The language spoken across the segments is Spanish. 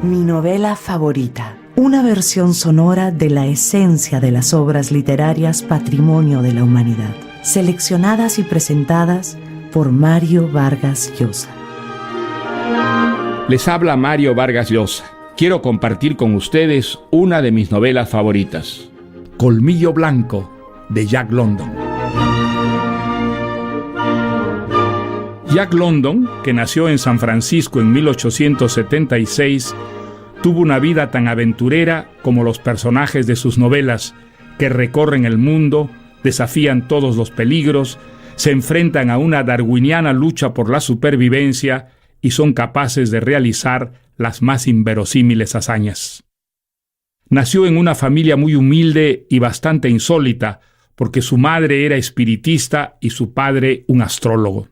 Mi novela favorita, una versión sonora de la esencia de las obras literarias patrimonio de la humanidad, seleccionadas y presentadas por Mario Vargas Llosa. Les habla Mario Vargas Llosa. Quiero compartir con ustedes una de mis novelas favoritas, Colmillo Blanco, de Jack London. Jack London, que nació en San Francisco en 1876, tuvo una vida tan aventurera como los personajes de sus novelas, que recorren el mundo, desafían todos los peligros, se enfrentan a una darwiniana lucha por la supervivencia y son capaces de realizar las más inverosímiles hazañas. Nació en una familia muy humilde y bastante insólita, porque su madre era espiritista y su padre un astrólogo.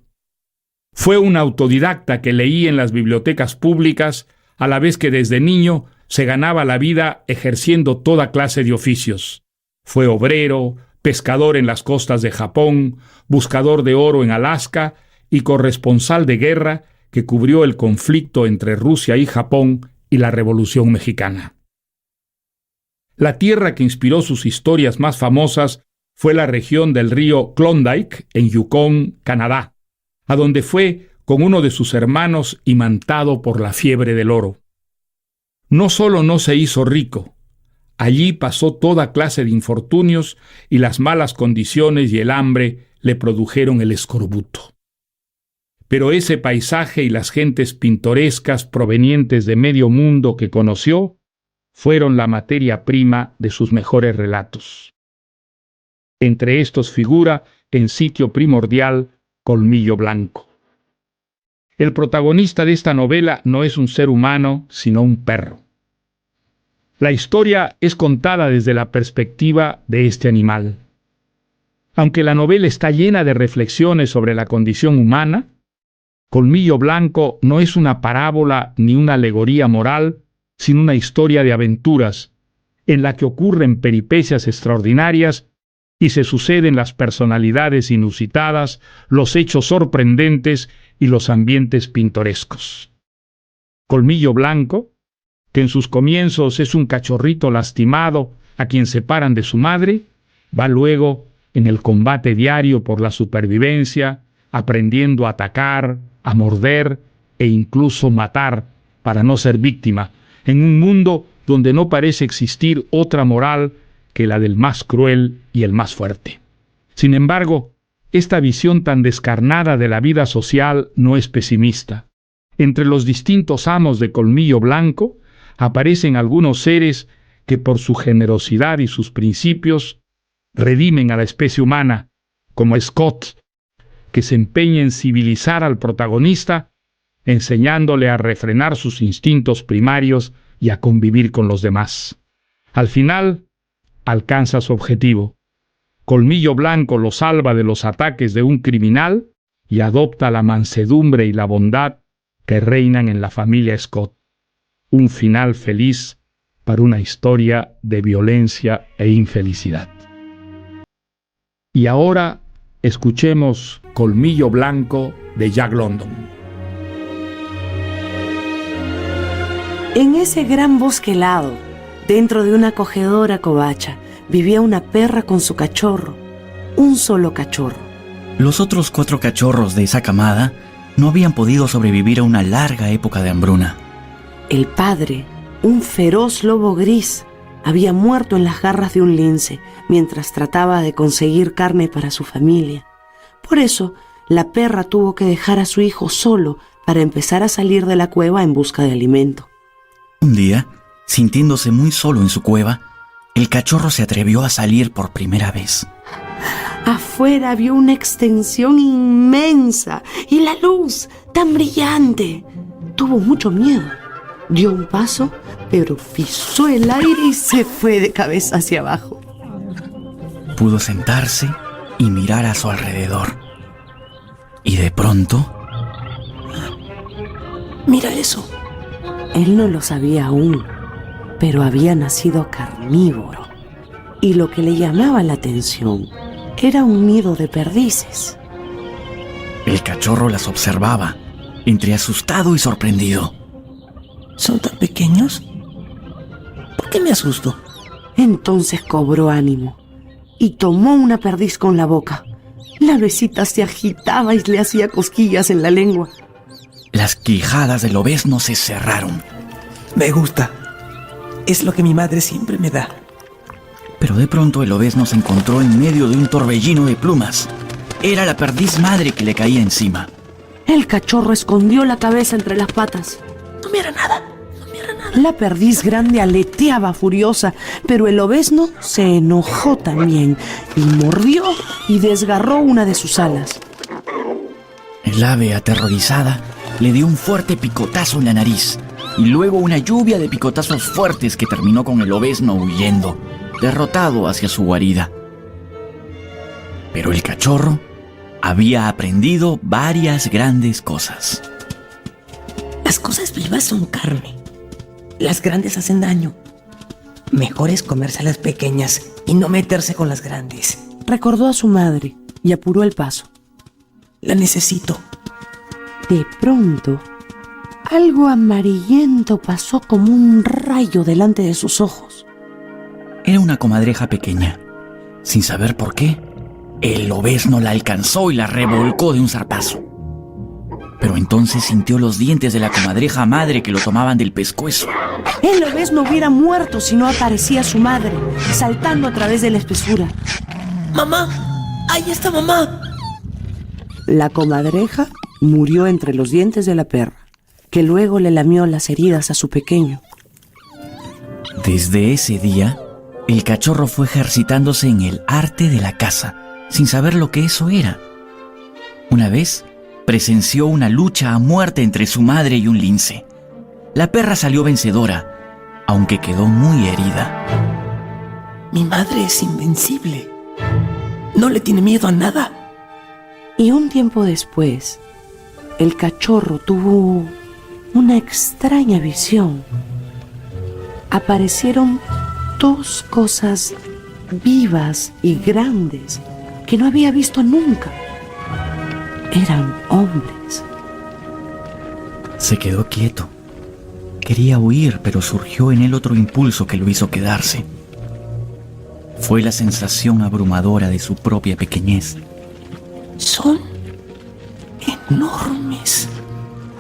Fue un autodidacta que leía en las bibliotecas públicas, a la vez que desde niño se ganaba la vida ejerciendo toda clase de oficios. Fue obrero, pescador en las costas de Japón, buscador de oro en Alaska y corresponsal de guerra que cubrió el conflicto entre Rusia y Japón y la Revolución Mexicana. La tierra que inspiró sus historias más famosas fue la región del río Klondike, en Yukon, Canadá, a donde fue con uno de sus hermanos imantado por la fiebre del oro. No solo no se hizo rico, allí pasó toda clase de infortunios y las malas condiciones y el hambre le produjeron el escorbuto. Pero ese paisaje y las gentes pintorescas provenientes de medio mundo que conoció fueron la materia prima de sus mejores relatos. Entre estos figura, en sitio primordial, Colmillo Blanco. El protagonista de esta novela no es un ser humano, sino un perro. La historia es contada desde la perspectiva de este animal. Aunque la novela está llena de reflexiones sobre la condición humana, Colmillo Blanco no es una parábola ni una alegoría moral, sino una historia de aventuras, en la que ocurren peripecias extraordinarias y se suceden las personalidades inusitadas, los hechos sorprendentes y los ambientes pintorescos. Colmillo Blanco, que en sus comienzos es un cachorrito lastimado a quien separan de su madre, va luego en el combate diario por la supervivencia, aprendiendo a atacar, a morder e incluso matar para no ser víctima, en un mundo donde no parece existir otra moral que la del más cruel y el más fuerte. Sin embargo, esta visión tan descarnada de la vida social no es pesimista. Entre los distintos amos de Colmillo Blanco aparecen algunos seres que por su generosidad y sus principios redimen a la especie humana, como Scott, que se empeña en civilizar al protagonista, enseñándole a refrenar sus instintos primarios y a convivir con los demás. Al final, alcanza su objetivo. Colmillo Blanco lo salva de los ataques de un criminal y adopta la mansedumbre y la bondad que reinan en la familia Scott. Un final feliz para una historia de violencia e infelicidad. Y ahora escuchemos Colmillo Blanco de Jack London. En ese gran bosque helado, dentro de una acogedora covacha, vivía una perra con su cachorro, un solo cachorro. Los otros 4 cachorros de esa camada no habían podido sobrevivir a una larga época de hambruna. El padre, un feroz lobo gris, había muerto en las garras de un lince mientras trataba de conseguir carne para su familia. Por eso, la perra tuvo que dejar a su hijo solo para empezar a salir de la cueva en busca de alimento. Un día, sintiéndose muy solo en su cueva, el cachorro se atrevió a salir por primera vez. Afuera vio una extensión inmensa y la luz tan brillante. Tuvo mucho miedo. Dio un paso, pero pisó el aire y se fue de cabeza hacia abajo. Pudo sentarse y mirar a su alrededor. Y de pronto... ¡Mira eso! Él no lo sabía aún, pero había nacido carnívoro. Y lo que le llamaba la atención era un nido de perdices. El cachorro las observaba, entre asustado y sorprendido. ¿Son tan pequeños? ¿Por qué me asusto? Entonces cobró ánimo y tomó una perdiz con la boca. La besita se agitaba y le hacía cosquillas en la lengua. Las quijadas del lobezno se cerraron. Me gusta. Es lo que mi madre siempre me da. Pero de pronto el lobezno se encontró en medio de un torbellino de plumas. Era la perdiz madre que le caía encima. El cachorro escondió la cabeza entre las patas. No me hará nada. La perdiz grande aleteaba furiosa, pero el lobezno se enojó también y mordió y desgarró una de sus alas. El ave, aterrorizada, le dio un fuerte picotazo en la nariz y luego una lluvia de picotazos fuertes que terminó con el lobezno huyendo, derrotado hacia su guarida. Pero el cachorro había aprendido varias grandes cosas. Las cosas vivas son carne. Las grandes hacen daño. Mejor es comerse a las pequeñas y no meterse con las grandes. Recordó a su madre y apuró el paso. La necesito. De pronto, algo amarillento pasó como un rayo delante de sus ojos. Era una comadreja pequeña. Sin saber por qué, el lobezno la alcanzó y la revolcó de un zarpazo. Pero entonces sintió los dientes de la comadreja madre que lo tomaban del pescuezo. El lobezno hubiera muerto si no aparecía su madre, saltando a través de la espesura. ¡Mamá! ¡Ahí está mamá! La comadreja murió entre los dientes de la perra, que luego le lamió las heridas a su pequeño. Desde ese día, el cachorro fue ejercitándose en el arte de la caza, sin saber lo que eso era. Una vez, presenció una lucha a muerte entre su madre y un lince. La perra salió vencedora, aunque quedó muy herida. Mi madre es invencible. No le tiene miedo a nada. Y un tiempo después, el cachorro tuvo una extraña visión. Aparecieron dos cosas vivas y grandes que no había visto nunca. Eran hombres. Se quedó quieto. Quería huir, pero surgió en él otro impulso que lo hizo quedarse. Fue la sensación abrumadora de su propia pequeñez. Son enormes.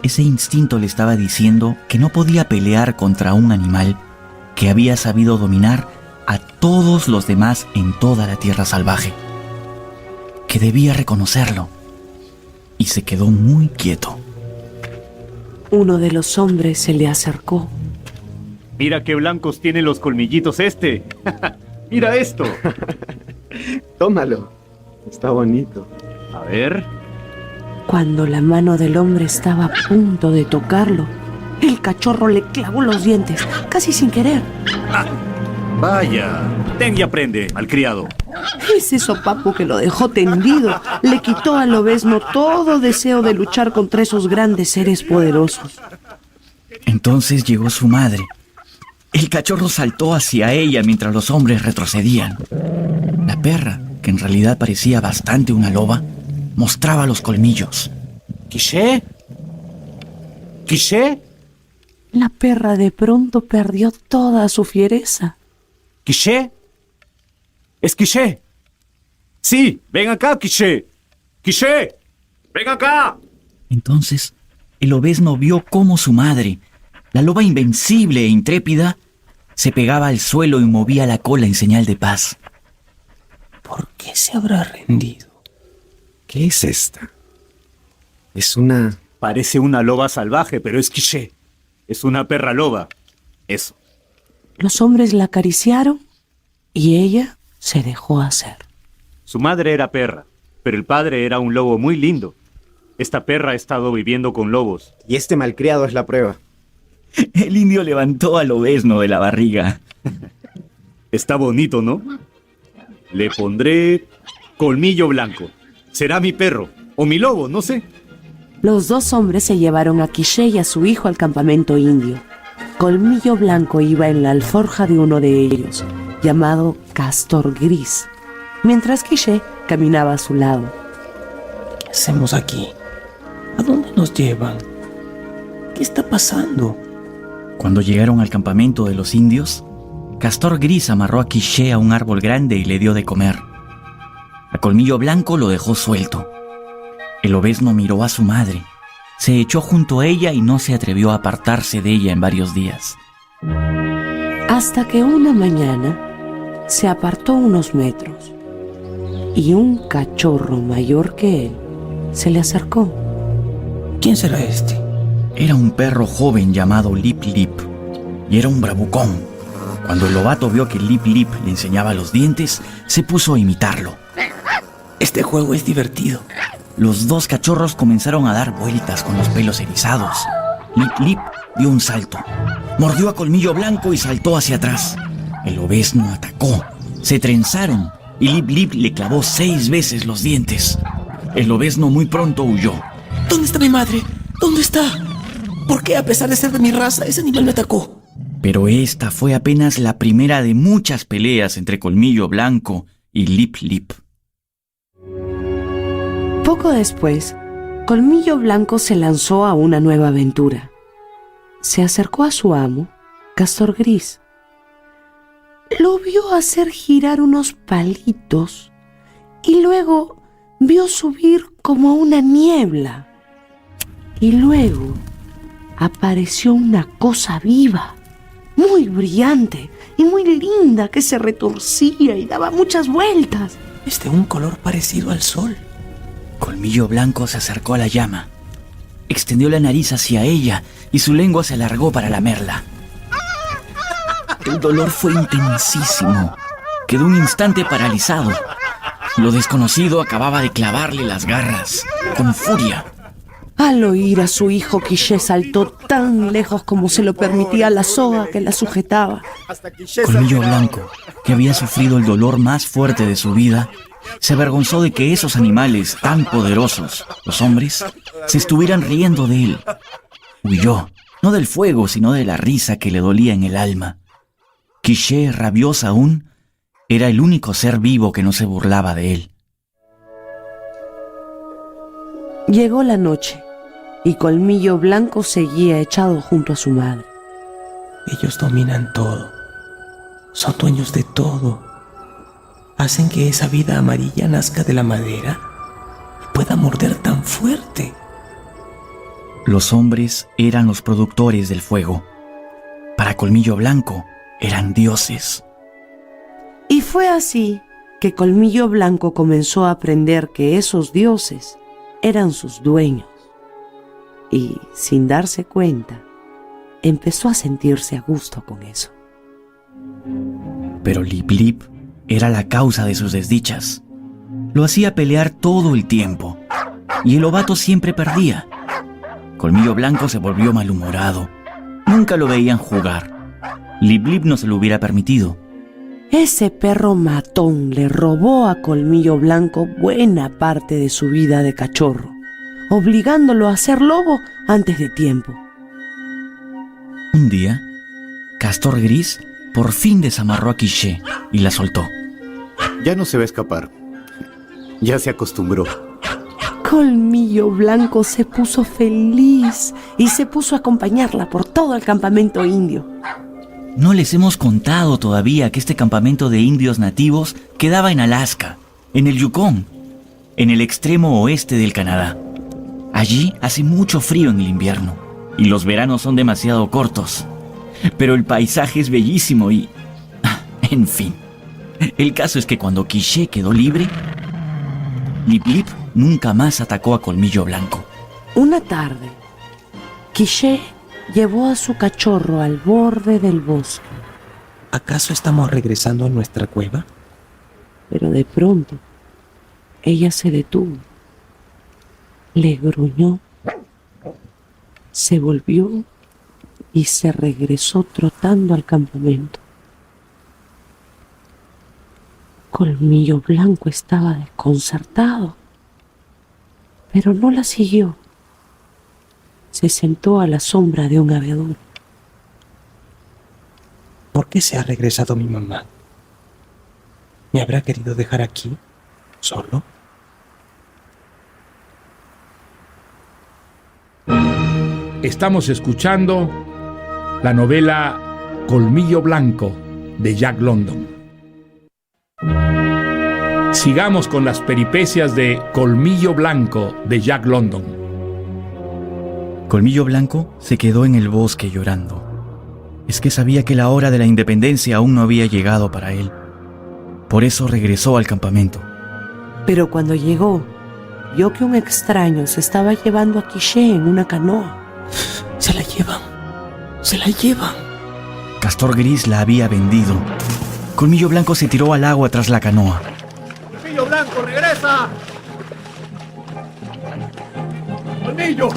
Ese instinto le estaba diciendo que no podía pelear contra un animal que había sabido dominar a todos los demás en toda la tierra salvaje. Que debía reconocerlo. Y se quedó muy quieto. Uno de los hombres se le acercó. Mira qué blancos tienen los colmillitos este. Mira esto. Tómalo. Está bonito. A ver. Cuando la mano del hombre estaba a punto de tocarlo, el cachorro le clavó los dientes, casi sin querer. Vaya. Ten y aprende, malcriado. Ese sopapo que lo dejó tendido le quitó al lobezno todo deseo de luchar contra esos grandes seres poderosos. Entonces llegó su madre. El cachorro saltó hacia ella mientras los hombres retrocedían. La perra, que en realidad parecía bastante una loba, mostraba los colmillos. ¿Quiché? ¿Quiché? La perra de pronto perdió toda su fiereza. ¿Quiché? ¿Es Quiché? Sí, ven acá, Quiché. ¡Quiché! ¡Ven acá! Entonces, el lobezno vio cómo su madre, la loba invencible e intrépida, se pegaba al suelo y movía la cola en señal de paz. ¿Por qué se habrá rendido? ¿Qué es esta? Es una... Parece una loba salvaje, pero es Quiché. Es una perra loba. Eso. Los hombres la acariciaron y ella se dejó hacer. Su madre era perra, pero el padre era un lobo muy lindo. Esta perra ha estado viviendo con lobos. Y este malcriado es la prueba. El indio levantó al lobezno de la barriga. Está bonito, ¿no? Le pondré Colmillo Blanco. Será mi perro, o mi lobo, no sé. Los dos hombres se llevaron a Quiché y a su hijo al campamento indio. Colmillo Blanco iba en la alforja de uno de ellos, llamado Castor Gris, mientras Quiché caminaba a su lado. ¿Qué hacemos aquí? ¿A dónde nos llevan? ¿Qué está pasando? Cuando llegaron al campamento de los indios, Castor Gris amarró a Quiché a un árbol grande y le dio de comer. A Colmillo Blanco lo dejó suelto. El obesno miró a su madre, se echó junto a ella y no se atrevió a apartarse de ella en varios días. Hasta que una mañana se apartó unos metros y un cachorro mayor que él se le acercó. ¿Quién será este? Era un perro joven llamado Lip Lip y era un bravucón. Cuando el lobato vio que Lip Lip le enseñaba los dientes, se puso a imitarlo. Este juego es divertido. Los dos cachorros comenzaron a dar vueltas con los pelos erizados. Lip Lip dio un salto, mordió a Colmillo Blanco y saltó hacia atrás. El obesno atacó, se trenzaron y Lip Lip le clavó 6 veces los dientes. El obesno muy pronto huyó. ¿Dónde está mi madre? ¿Dónde está? ¿Por qué, a pesar de ser de mi raza, ese animal me atacó? Pero esta fue apenas la primera de muchas peleas entre Colmillo Blanco y Lip Lip. Poco después, Colmillo Blanco se lanzó a una nueva aventura. Se acercó a su amo, Castor Gris. Lo vio hacer girar unos palitos y luego vio subir como una niebla. Y luego apareció una cosa viva, muy brillante y muy linda, que se retorcía y daba muchas vueltas. Es de un color parecido al sol. Colmillo Blanco se acercó a la llama, extendió la nariz hacia ella y su lengua se alargó para lamerla. El dolor fue intensísimo. Quedó un instante paralizado. Lo desconocido acababa de clavarle las garras, con furia. Al oír a su hijo, Quiché saltó tan lejos como se lo permitía la soga que la sujetaba. Colmillo Blanco, que había sufrido el dolor más fuerte de su vida, se avergonzó de que esos animales tan poderosos, los hombres, se estuvieran riendo de él. Huyó, no del fuego, sino de la risa que le dolía en el alma. Quiché, rabiosa aún, era el único ser vivo que no se burlaba de él. Llegó la noche y Colmillo Blanco seguía echado junto a su madre. Ellos dominan todo. Son dueños de todo. Hacen que esa vida amarilla nazca de la madera y pueda morder tan fuerte. Los hombres eran los productores del fuego. Para Colmillo Blanco eran dioses. Y fue así que Colmillo Blanco comenzó a aprender que esos dioses eran sus dueños. Y, sin darse cuenta, empezó a sentirse a gusto con eso. Pero Lip Lip era la causa de sus desdichas. Lo hacía pelear todo el tiempo, y el lobato siempre perdía. Colmillo Blanco se volvió malhumorado. Nunca lo veían jugar. Lip Lip no se lo hubiera permitido. Ese perro matón le robó a Colmillo Blanco buena parte de su vida de cachorro, obligándolo a ser lobo antes de tiempo. Un día, Castor Gris por fin desamarró a Quiché y la soltó. Ya no se va a escapar. Ya se acostumbró. Colmillo Blanco se puso feliz y se puso a acompañarla por todo el campamento indio. No les hemos contado todavía que este campamento de indios nativos quedaba en Alaska, en el Yukón, en el extremo oeste del Canadá. Allí hace mucho frío en el invierno y los veranos son demasiado cortos. Pero el paisaje es bellísimo y... en fin. El caso es que cuando Quiché quedó libre, Lip Lip nunca más atacó a Colmillo Blanco. Una tarde, Quiché llevó a su cachorro al borde del bosque. ¿Acaso estamos regresando a nuestra cueva? Pero de pronto, ella se detuvo, le gruñó, se volvió y se regresó trotando al campamento. Colmillo Blanco estaba desconcertado, pero no la siguió. Se sentó a la sombra de un abedul. ¿Por qué se ha regresado mi mamá? ¿Me habrá querido dejar aquí, solo? Estamos escuchando la novela Colmillo Blanco de Jack London. Sigamos con las peripecias de Colmillo Blanco de Jack London. Colmillo Blanco se quedó en el bosque llorando. Es que sabía que la hora de la independencia aún no había llegado para él. Por eso regresó al campamento. Pero cuando llegó, vio que un extraño se estaba llevando a Quiché en una canoa. Se la llevan. Se la llevan. Castor Gris la había vendido. Colmillo Blanco se tiró al agua tras la canoa. ¡Colmillo Blanco, regresa! ¡Colmillo!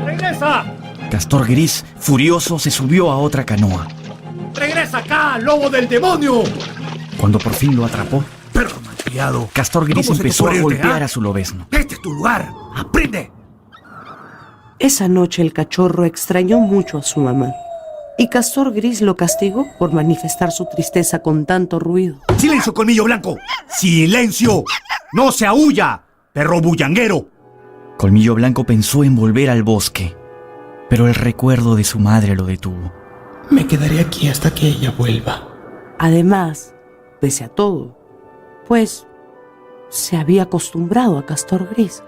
¡Regresa! Castor Gris, furioso, se subió a otra canoa. ¡Regresa acá, lobo del demonio! Cuando por fin lo atrapó, Perro malcriado. Castor Gris ¿Cómo se te empezó a ocurre irte, golpear ah? a su lobezno. Este es tu lugar. ¡Aprende! Esa noche el cachorro extrañó mucho a su mamá, y Castor Gris lo castigó por manifestar su tristeza con tanto ruido. ¡Silencio, Colmillo Blanco! ¡Silencio! ¡No se aúlla, perro bullanguero! Colmillo Blanco pensó en volver al bosque, pero el recuerdo de su madre lo detuvo. Me quedaré aquí hasta que ella vuelva. Además, pese a todo, pues se había acostumbrado a Castor Gris.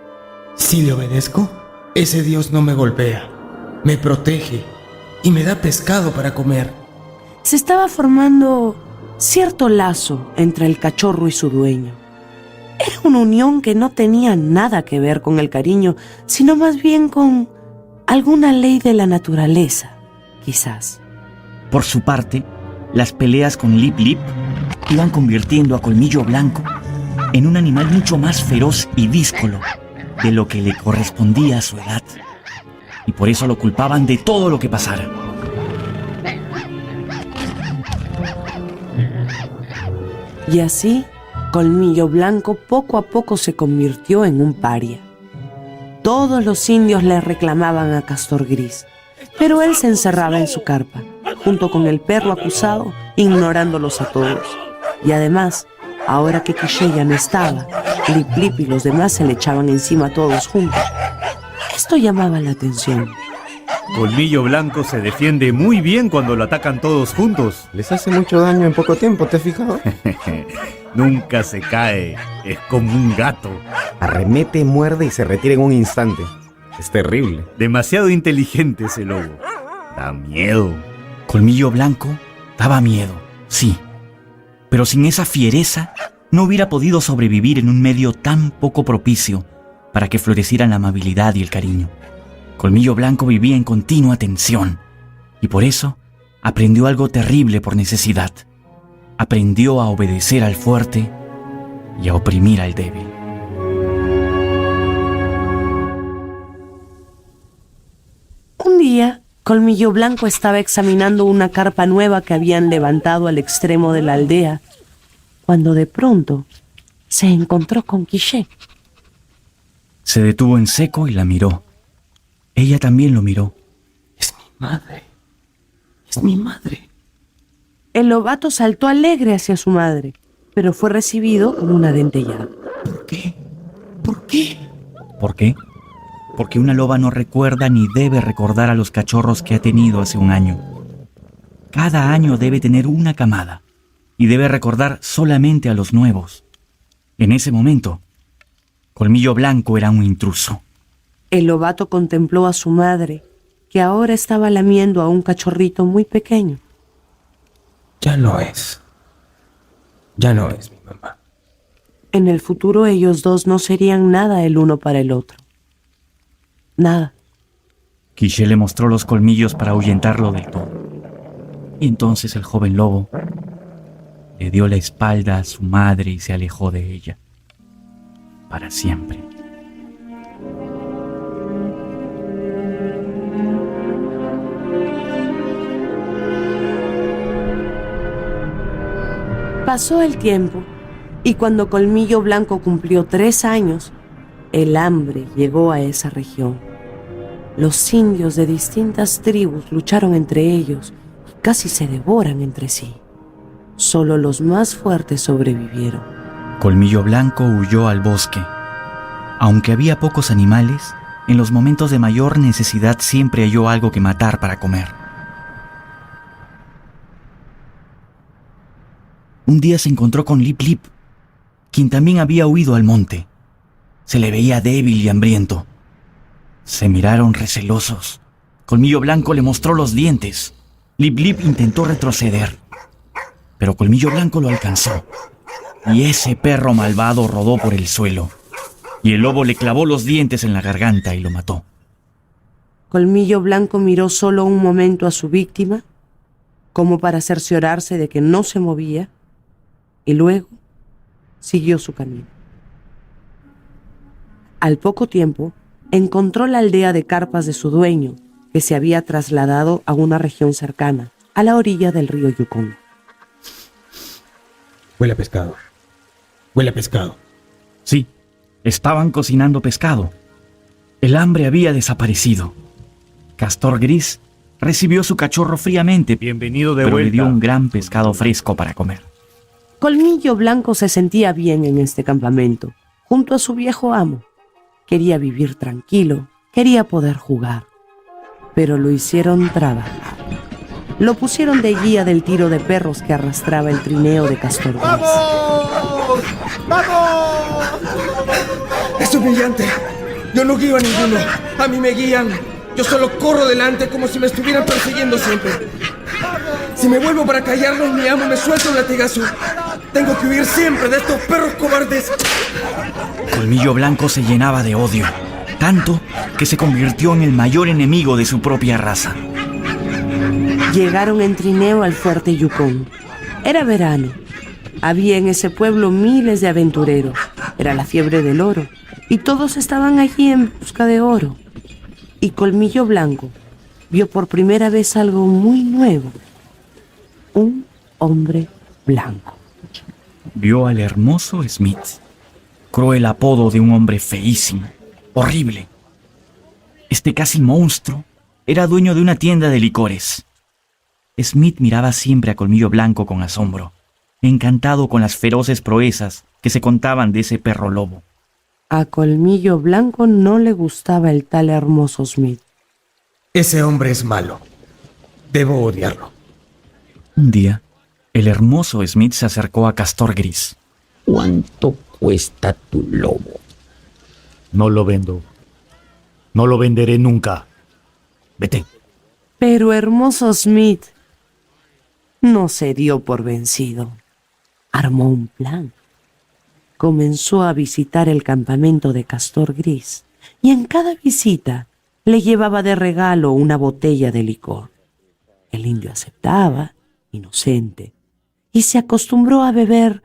Si le obedezco, ese Dios no me golpea, me protege y me da pescado para comer. Se estaba formando cierto lazo entre el cachorro y su dueño. Era una unión que no tenía nada que ver con el cariño, sino más bien con alguna ley de la naturaleza, quizás. Por su parte, las peleas con Lip Lip iban convirtiendo a Colmillo Blanco en un animal mucho más feroz y díscolo de lo que le correspondía a su edad. Y por eso lo culpaban de todo lo que pasara. Y así, Colmillo Blanco poco a poco se convirtió en un paria. Todos los indios le reclamaban a Castor Gris, pero él se encerraba en su carpa, junto con el perro acusado, ignorándolos a todos. Y además, ahora que Quiché ya no estaba, Lip Lip y los demás se le echaban encima todos juntos. Esto llamaba la atención. Colmillo Blanco se defiende muy bien cuando lo atacan todos juntos. Les hace mucho daño en poco tiempo, ¿te has fijado? Nunca se cae, es como un gato. Arremete, muerde y se retira en un instante. Es terrible. Demasiado inteligente ese lobo. Da miedo. Colmillo Blanco daba miedo, sí. Pero sin esa fiereza, no hubiera podido sobrevivir en un medio tan poco propicio para que florecieran la amabilidad y el cariño. Colmillo Blanco vivía en continua tensión y por eso aprendió algo terrible por necesidad. Aprendió a obedecer al fuerte y a oprimir al débil. Un día, Colmillo Blanco estaba examinando una carpa nueva que habían levantado al extremo de la aldea, cuando de pronto se encontró con Quiché. Se detuvo en seco y la miró. Ella también lo miró. Es mi madre. Es mi madre. El lobato saltó alegre hacia su madre, pero fue recibido con una dentellada. ¿Por qué? ¿Por qué? ¿Por qué? Porque una loba no recuerda ni debe recordar a los cachorros que ha tenido hace un año. Cada año debe tener una camada y debe recordar solamente a los nuevos. En ese momento, Colmillo Blanco era un intruso. El lobato contempló a su madre, que ahora estaba lamiendo a un cachorrito muy pequeño. Ya no es. Ya no es mi mamá. En el futuro ellos dos no serían nada el uno para el otro. Nada. Quiché le mostró los colmillos para ahuyentarlo del todo. Y entonces el joven lobo le dio la espalda a su madre y se alejó de ella. Para siempre. Pasó el tiempo, y cuando Colmillo Blanco cumplió 3 años, el hambre llegó a esa región. Los indios de distintas tribus lucharon entre ellos y casi se devoran entre sí. Solo los más fuertes sobrevivieron. Colmillo Blanco huyó al bosque. Aunque había pocos animales, en los momentos de mayor necesidad siempre halló algo que matar para comer. Un día se encontró con Lip Lip, quien también había huido al monte. Se le veía débil y hambriento. Se miraron recelosos. Colmillo Blanco le mostró los dientes. Lip Lip intentó retroceder, pero Colmillo Blanco lo alcanzó. Y ese perro malvado rodó por el suelo. Y el lobo le clavó los dientes en la garganta y lo mató. Colmillo Blanco miró solo un momento a su víctima, como para cerciorarse de que no se movía, y luego siguió su camino. Al poco tiempo, encontró la aldea de carpas de su dueño, que se había trasladado a una región cercana, a la orilla del río Yukón. Huele a pescado. Huele a pescado. Sí, estaban cocinando pescado. El hambre había desaparecido. Castor Gris recibió su cachorro fríamente, Bienvenido de pero le vuelta. dio un gran pescado fresco para comer. Colmillo Blanco se sentía bien en este campamento, junto a su viejo amo. Quería vivir tranquilo, quería poder jugar, pero lo hicieron trabajar. Lo pusieron de guía del tiro de perros que arrastraba el trineo de Castor Gris. ¡Vamos! ¡Vamos! Es humillante. Yo no guío a ninguno. A mí me guían. Yo solo corro delante como si me estuvieran persiguiendo siempre. Si me vuelvo para callarlos, mi amo me suelta un latigazo. Tengo que huir siempre de estos perros cobardes. Colmillo Blanco se llenaba de odio, tanto que se convirtió en el mayor enemigo de su propia raza. Llegaron en trineo al fuerte Yukón. Era verano. Había en ese pueblo miles de aventureros. Era la fiebre del oro, y todos estaban allí en busca de oro. Y Colmillo Blanco vio por primera vez algo muy nuevo. Un hombre blanco. Vio al hermoso Smith, cruel apodo de un hombre feísimo, horrible. Este casi monstruo era dueño de una tienda de licores. Smith miraba siempre a Colmillo Blanco con asombro, encantado con las feroces proezas que se contaban de ese perro lobo. A Colmillo Blanco no le gustaba el tal hermoso Smith. Ese hombre es malo. Debo odiarlo. Un día, el hermoso Smith se acercó a Castor Gris. ¿Cuánto cuesta tu lobo? No lo vendo. No lo venderé nunca. Vete. Pero hermoso Smith no se dio por vencido. Armó un plan. Comenzó a visitar el campamento de Castor Gris y en cada visita le llevaba de regalo una botella de licor. El indio aceptaba, inocente, y se acostumbró a beber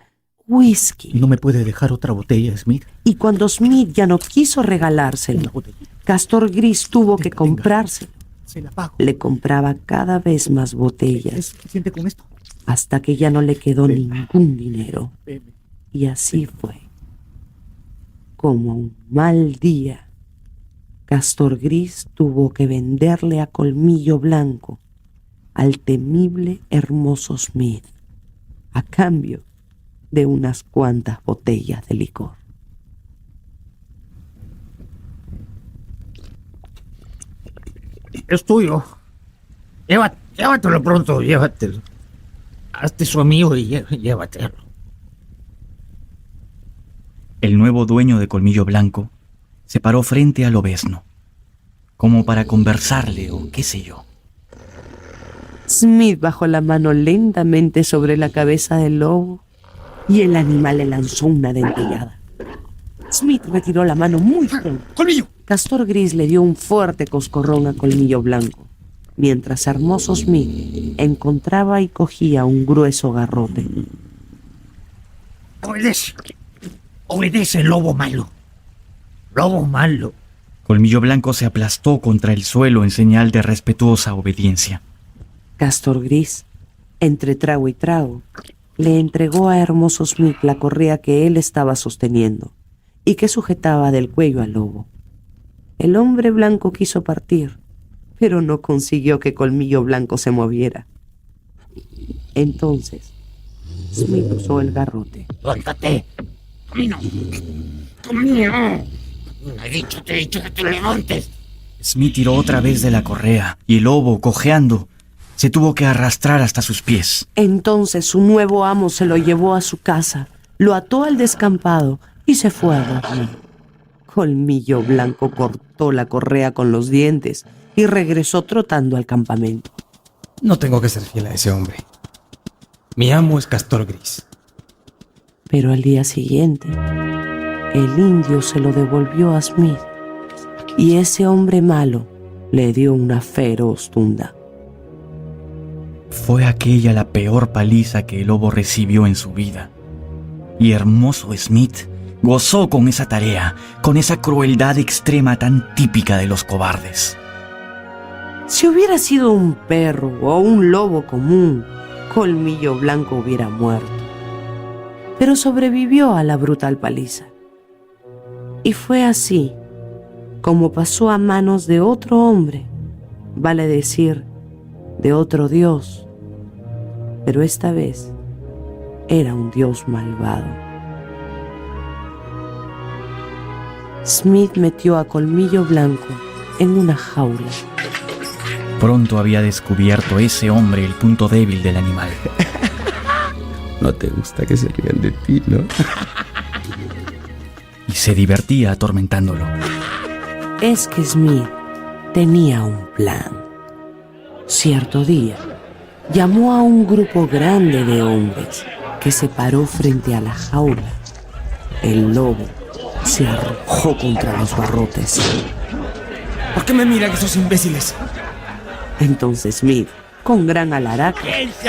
whisky. ¿No me puede dejar otra botella, Smith? Y cuando Smith ya no quiso regalárselo, Castor Gris tuvo que comprárselo. Se la pago. Le compraba cada vez más botellas, ¿Es suficiente con esto? hasta que ya no le quedó ningún dinero. Bebe. Y así fue. Como un mal día, Castor Gris tuvo que venderle a Colmillo Blanco al temible hermoso Smith, a cambio de unas cuantas botellas de licor. Es tuyo. Llévatelo pronto, llévatelo. Hazte su amigo y llévatelo. El nuevo dueño de Colmillo Blanco se paró frente al obesno, como para conversarle o qué sé yo. Smith bajó la mano lentamente sobre la cabeza del lobo y el animal le lanzó una dentellada. Smith retiró la mano muy fuerte. ¡Colmillo! Castor Gris le dio un fuerte coscorrón a Colmillo Blanco, mientras hermoso Smith encontraba y cogía un grueso garrote. Obedece. Obedece, lobo malo. Lobo malo. Colmillo Blanco se aplastó contra el suelo en señal de respetuosa obediencia. Castor Gris, entre trago y trago, le entregó a hermoso Smith la correa que él estaba sosteniendo y que sujetaba del cuello al lobo. El hombre blanco quiso partir, pero no consiguió que Colmillo Blanco se moviera. Entonces, Smith usó el garrote. ¡Suéltate! ¡Camino! ¡Camino! Te he dicho que te levantes. Smith tiró otra vez de la correa y el lobo, cojeando, Se tuvo que arrastrar hasta sus pies. Entonces su nuevo amo se lo llevó a su casa, lo ató al descampado y se fue a dormir. Colmillo Blanco cortó la correa con los dientes y regresó trotando al campamento. No tengo que ser fiel a ese hombre. Mi amo es Castor Gris. Pero al día siguiente, el indio se lo devolvió a Smith y ese hombre malo le dio una feroz tunda. Fue aquella la peor paliza que el lobo recibió en su vida. Y hermoso Smith gozó con esa tarea, con esa crueldad extrema tan típica de los cobardes. Si hubiera sido un perro o un lobo común, Colmillo Blanco hubiera muerto. Pero sobrevivió a la brutal paliza. Y fue así como pasó a manos de otro hombre, vale decir, de otro dios. Pero esta vez era un dios malvado. Smith metió a Colmillo Blanco en una jaula. Pronto había descubierto ese hombre el punto débil del animal. No te gusta que se rían de ti, ¿no? Y se divertía atormentándolo. Es que Smith tenía un plan. Cierto día, llamó a un grupo grande de hombres que se paró frente a la jaula. El lobo se arrojó contra los barrotes. ¿Por qué me miran esos imbéciles? Entonces Smith, con gran alaraca,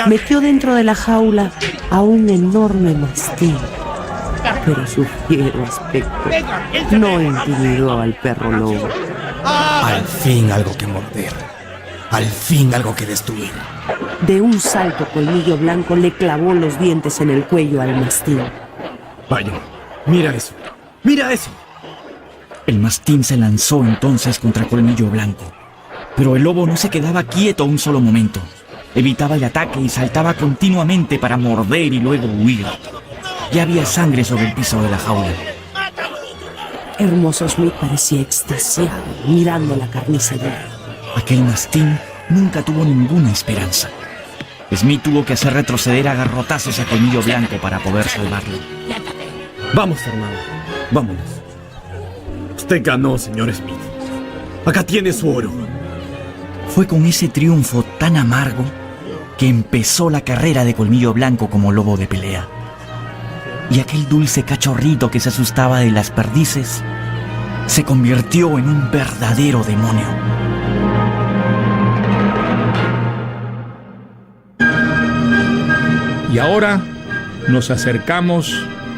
metió dentro de la jaula a un enorme mastín. Pero su fiero aspecto no intimidó al perro lobo. Al fin algo que morder. Al fin algo que destruir. De un salto, Colmillo Blanco le clavó los dientes en el cuello al mastín. Vaya, mira eso. ¡Mira eso! El mastín se lanzó entonces contra Colmillo Blanco. Pero el lobo no se quedaba quieto un solo momento. Evitaba el ataque y saltaba continuamente para morder y luego huir. Ya había sangre sobre el piso de la jaula. Hermoso Smith parecía extasiado mirando la carnicería. Aquel mastín nunca tuvo ninguna esperanza. Smith tuvo que hacer retroceder a garrotazos a Colmillo Blanco para poder salvarlo. Vamos, Fernando. Vámonos. Usted ganó, señor Smith. Acá tiene su oro. Fue con ese triunfo tan amargo que empezó la carrera de Colmillo Blanco como lobo de pelea. Y aquel dulce cachorrito que se asustaba de las perdices se convirtió en un verdadero demonio. Y ahora nos acercamos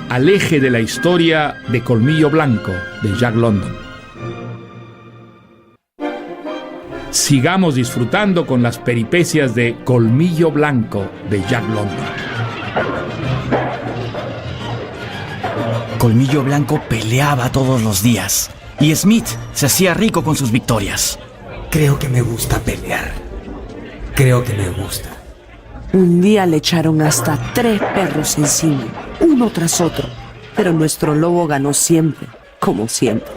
al eje de la historia de Colmillo Blanco, de Jack London. Sigamos disfrutando con las peripecias de Colmillo Blanco, de Jack London. Colmillo Blanco peleaba todos los días y Smith se hacía rico con sus victorias. Creo que me gusta pelear. Creo que me gusta. Un día le echaron hasta 3 perros encima, uno tras otro, pero nuestro lobo ganó siempre, como siempre.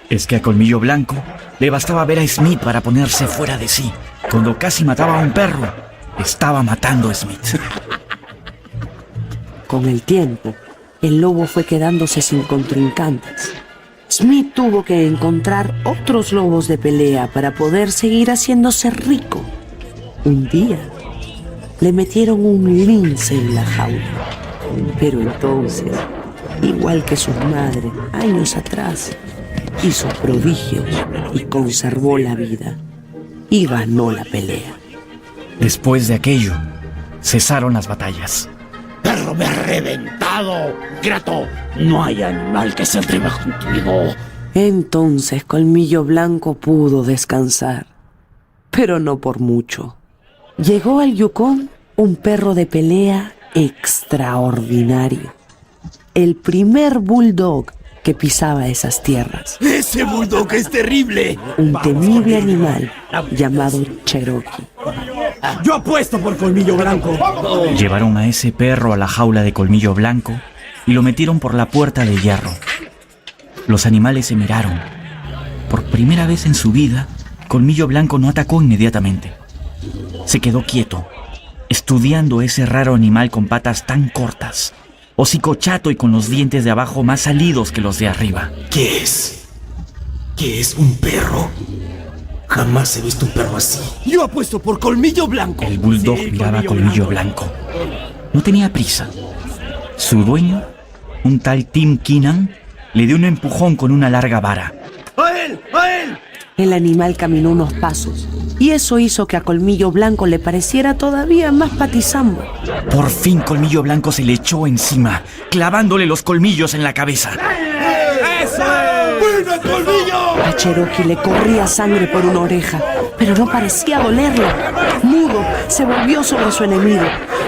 Es que a Colmillo Blanco le bastaba ver a Smith para ponerse fuera de sí. Cuando casi mataba a un perro, estaba matando a Smith. Con el tiempo, el lobo fue quedándose sin contrincantes. Smith tuvo que encontrar otros lobos de pelea para poder seguir haciéndose rico. Un día, le metieron un lince en la jaula. Pero entonces, igual que su madre años atrás, hizo prodigios y conservó la vida y ganó la pelea. Después de aquello, cesaron las batallas. ¡Perro, me ha reventado! ¡Grato! No hay animal que se atreva contigo. Entonces Colmillo Blanco pudo descansar, pero no por mucho. Llegó al Yukón un perro de pelea extraordinario. El primer bulldog que pisaba esas tierras. ¡Ese bulldog es terrible! Un temible animal llamado Cherokee. Yo apuesto por Colmillo Blanco. Llevaron a ese perro a la jaula de Colmillo Blanco y lo metieron por la puerta de hierro. Los animales se miraron. Por primera vez en su vida, Colmillo Blanco no atacó inmediatamente. Se quedó quieto, estudiando ese raro animal con patas tan cortas, hocico chato y con los dientes de abajo más salidos que los de arriba. ¿Qué es? ¿Qué es un perro? Jamás he visto un perro así. Yo apuesto por Colmillo Blanco. El bulldog miraba a Colmillo Blanco. No tenía prisa. Su dueño, un tal Tim Keenan, le dio un empujón con una larga vara. ¡A él! ¡A él! El animal caminó unos pasos y eso hizo que a Colmillo Blanco le pareciera todavía más patizambo. Por fin Colmillo Blanco se le echó encima, clavándole los colmillos en la cabeza. ¡Eso es! ¡Buena, Colmillo! A Cherokee le corría sangre por una oreja, pero no parecía dolerle. Mudo, se volvió sobre su enemigo.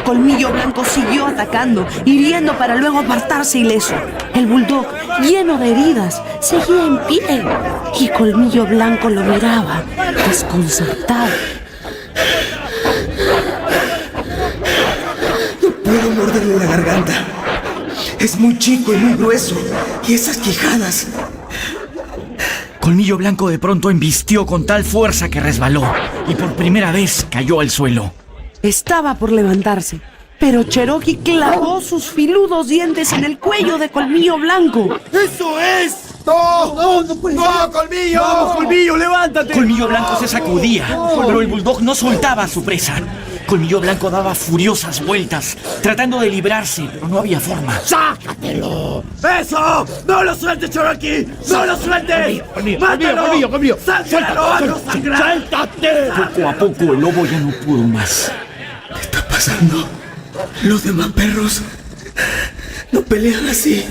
Colmillo Blanco siguió atacando, hiriendo para luego apartarse ileso. El bulldog, lleno de heridas, seguía en pie y Colmillo Blanco lo miraba, desconcertado. No puedo morderle la garganta. Es muy chico y muy grueso. Y esas quijadas. Colmillo Blanco de pronto embistió con tal fuerza que resbaló y por primera vez cayó al suelo. Estaba por levantarse, pero Cherokee clavó sus filudos dientes en el cuello de Colmillo Blanco. ¡Eso es! ¡No puede ser! ¡No, Colmillo! ¡Vamos, Colmillo, levántate! Colmillo Blanco se sacudía, pero el bulldog no soltaba a su presa. Colmillo Blanco daba furiosas vueltas, tratando de librarse, pero no había forma. ¡Sácatelo! ¡Eso! ¡No lo sueltes, Cherokee! ¡No lo sueltes! ¡Mátalo! ¡Colmillo! ¡Suéltalo! ¡Suéltate! Poco a poco el lobo ya no pudo más. ¿Qué está pasando? Los demás perros no pelean así.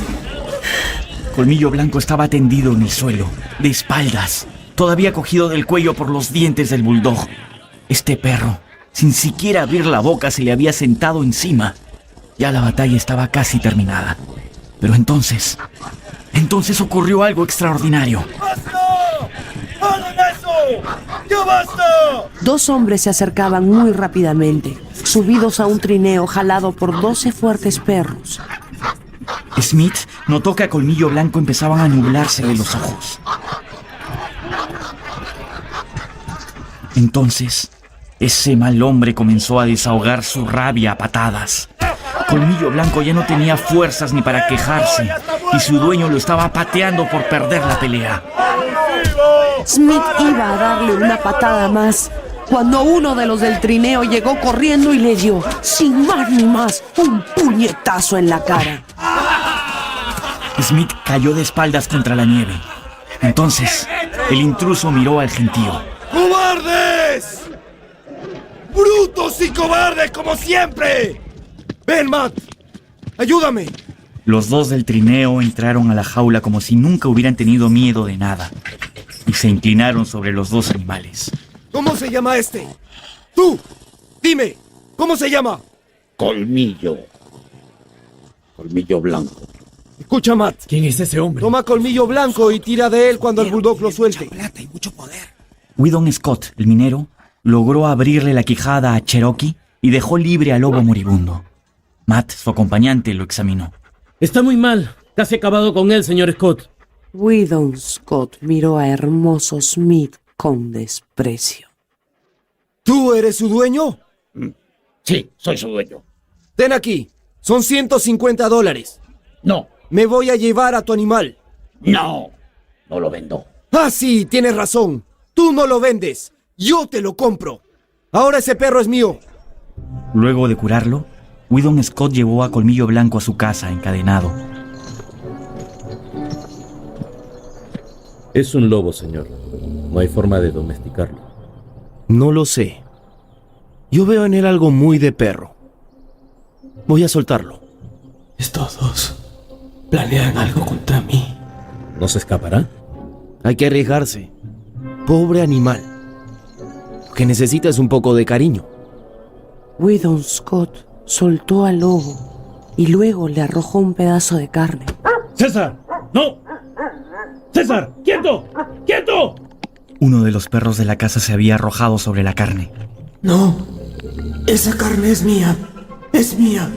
Colmillo Blanco estaba tendido en el suelo, de espaldas, todavía cogido del cuello por los dientes del bulldog. Este perro, sin siquiera abrir la boca, se le había sentado encima. Ya la batalla estaba casi terminada. Pero entonces ocurrió algo extraordinario. ¡Basta! ¡Hagan eso! ¡Ya basta! Dos hombres se acercaban muy rápidamente, subidos a un trineo jalado por 12 fuertes perros. Smith notó que a Colmillo Blanco empezaban a nublarse de los ojos. Entonces, ese mal hombre comenzó a desahogar su rabia a patadas. Colmillo Blanco ya no tenía fuerzas ni para quejarse, y su dueño lo estaba pateando por perder la pelea. Smith iba a darle una patada más, cuando uno de los del trineo llegó corriendo y le dio, sin más ni más, un puñetazo en la cara. Smith cayó de espaldas contra la nieve. Entonces, el intruso miró al gentío. ¡Cobardes! ¡Brutos y cobardes como siempre! ¡Ven, Matt! ¡Ayúdame! Los dos del trineo entraron a la jaula como si nunca hubieran tenido miedo de nada y se inclinaron sobre los dos animales. ¿Cómo se llama este? ¡Tú! Dime, ¿cómo se llama? Colmillo. Colmillo Blanco. Escucha, Matt. ¿Quién es ese hombre? Toma Colmillo Blanco y tira de él cuando el bulldog lo suelte. Weedon Scott, el minero, logró abrirle la quijada a Cherokee y dejó libre al lobo moribundo. Matt, su acompañante, lo examinó. Está muy mal. Casi he acabado con él, señor Scott. Weedon Scott miró a hermoso Smith con desprecio. ¿Tú eres su dueño? Sí, soy su dueño. Ten aquí. Son $150. No. Me voy a llevar a tu animal. No. No lo vendo. Ah, sí, tienes razón. Tú no lo vendes. Yo te lo compro. Ahora ese perro es mío. Luego de curarlo, Weedon Scott llevó a Colmillo Blanco a su casa encadenado. Es un lobo, señor. No hay forma de domesticarlo. No lo sé. Yo veo en él algo muy de perro. Voy a soltarlo. Estos dos planean algo contra mí. ¿No se escapará? Hay que arriesgarse. Pobre animal. Lo que necesita es un poco de cariño. Weedon Scott soltó al lobo y luego le arrojó un pedazo de carne. ¡César! ¡No! ¡César! ¡Quieto! ¡Quieto! Uno de los perros de la casa se había arrojado sobre la carne. No. Esa carne es mía. Es mía.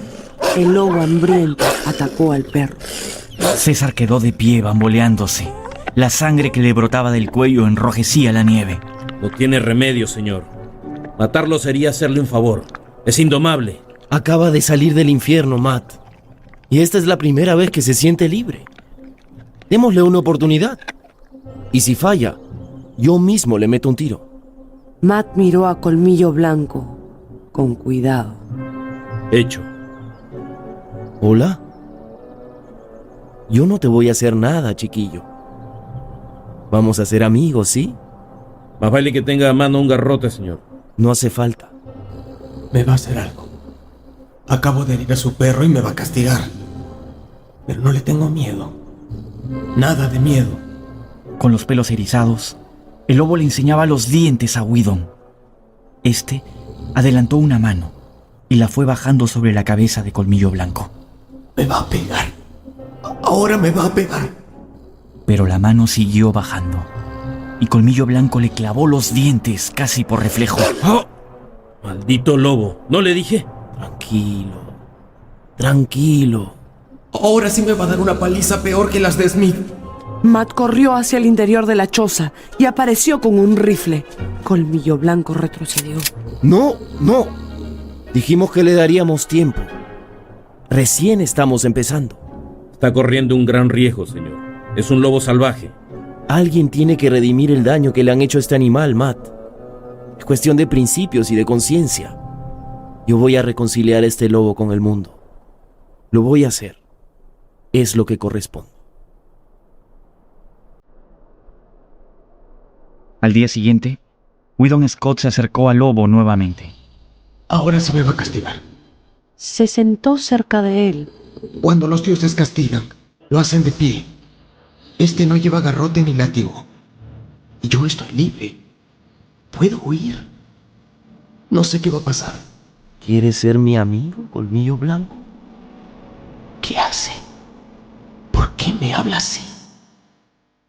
El lobo hambriento atacó al perro. César quedó de pie bamboleándose. La sangre que le brotaba del cuello enrojecía la nieve. No tiene remedio, señor. Matarlo sería hacerle un favor. Es indomable. Acaba de salir del infierno, Matt. Y esta es la primera vez que se siente libre. Démosle una oportunidad. Y si falla, yo mismo le meto un tiro. Matt miró a Colmillo Blanco con cuidado. Hecho. ¿Hola? Yo no te voy a hacer nada, chiquillo. Vamos a ser amigos, ¿sí? Más vale que tenga a mano un garrote, señor. No hace falta. Me va a hacer algo. Acabo de herir a su perro y me va a castigar. Pero no le tengo miedo. Nada de miedo. Con los pelos erizados, el lobo le enseñaba los dientes a Whedon. Este adelantó una mano y la fue bajando sobre la cabeza de Colmillo Blanco. Me va a pegar. Ahora me va a pegar. Pero la mano siguió bajando y Colmillo Blanco le clavó los dientes casi por reflejo. ¡Oh! Maldito lobo. ¿No le dije? Tranquilo. Tranquilo. Ahora sí me va a dar una paliza peor que las de Smith. Matt corrió hacia el interior de la choza y apareció con un rifle. Colmillo Blanco retrocedió. No, no. Dijimos que le daríamos tiempo. Recién estamos empezando. Está corriendo un gran riesgo, señor. Es un lobo salvaje. Alguien tiene que redimir el daño que le han hecho a este animal, Matt. Es cuestión de principios y de conciencia. Yo voy a reconciliar a este lobo con el mundo. Lo voy a hacer. Es lo que corresponde. Al día siguiente, Whedon Scott se acercó al lobo nuevamente. Ahora sí me va a castigar. Se sentó cerca de él. Cuando los dioses castigan, lo hacen de pie. Este no lleva garrote ni látigo. Y yo estoy libre. ¿Puedo huir? No sé qué va a pasar. ¿Quieres ser mi amigo, Colmillo Blanco? ¿Qué hace? ¿Por qué me habla así?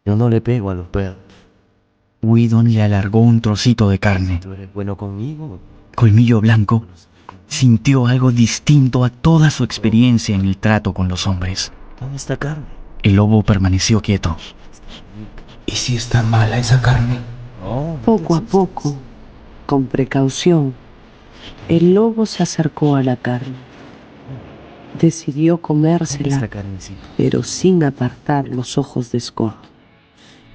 Yo no le pego a los perros. Whedon le alargó un trocito de carne. ¿Tú eres bueno conmigo? Colmillo Blanco sintió algo distinto a toda su experiencia en el trato con los hombres. ¿Dónde está carne? El lobo permaneció quieto. ¿Y si está mala esa carne? Poco a poco, con precaución, el lobo se acercó a la carne. Decidió comérsela, pero sin apartar los ojos de Scott.